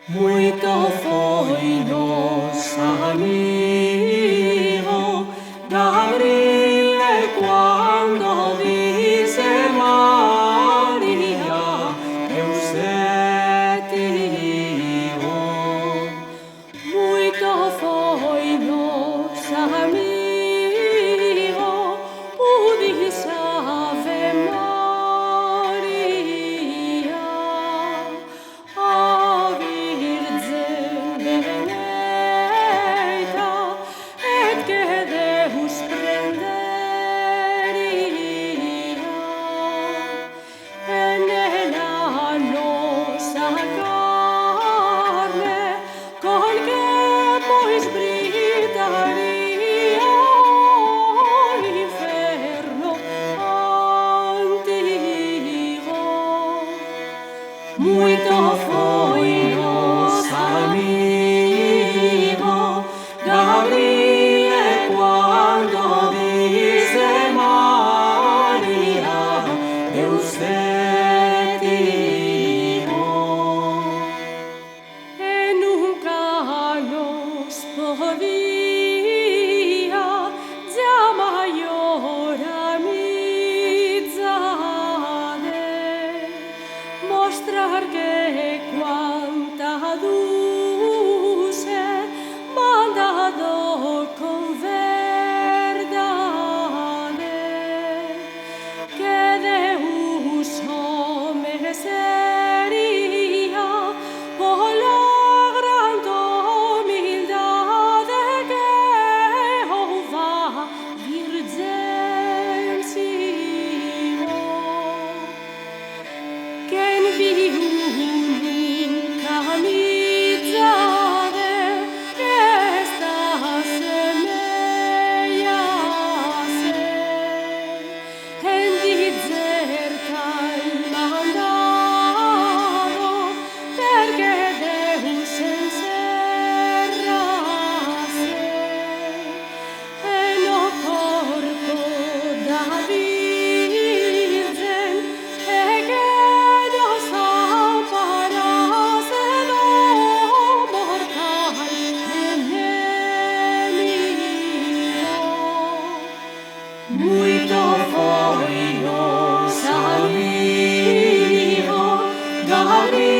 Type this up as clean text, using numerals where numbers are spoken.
Muito foi nosso amigo Gabriele quando disse Maria, Deus é teu. Muito foi nosso amigo o disse Ave Maria, a Virgem benedetta, et que Deus prenderia, e nella nostra carne, col che poi sbrigaria l'inferno antico. Muito foi nosso amigo Gabriele quando disse Maria, Deus é teu. E nunca nos podia già maior amizade mostrar que quanta dulce mandado con verdade, que Deus home seria por la gran humildade que houva Virgen Simo. Quem viu nunca amizade esta semelhase em dizer tal mandado, perché Deus encerrase e no corpo da Virgen e che nos amparase do mortal enemigo. Muito foi nosso amigo Gabriele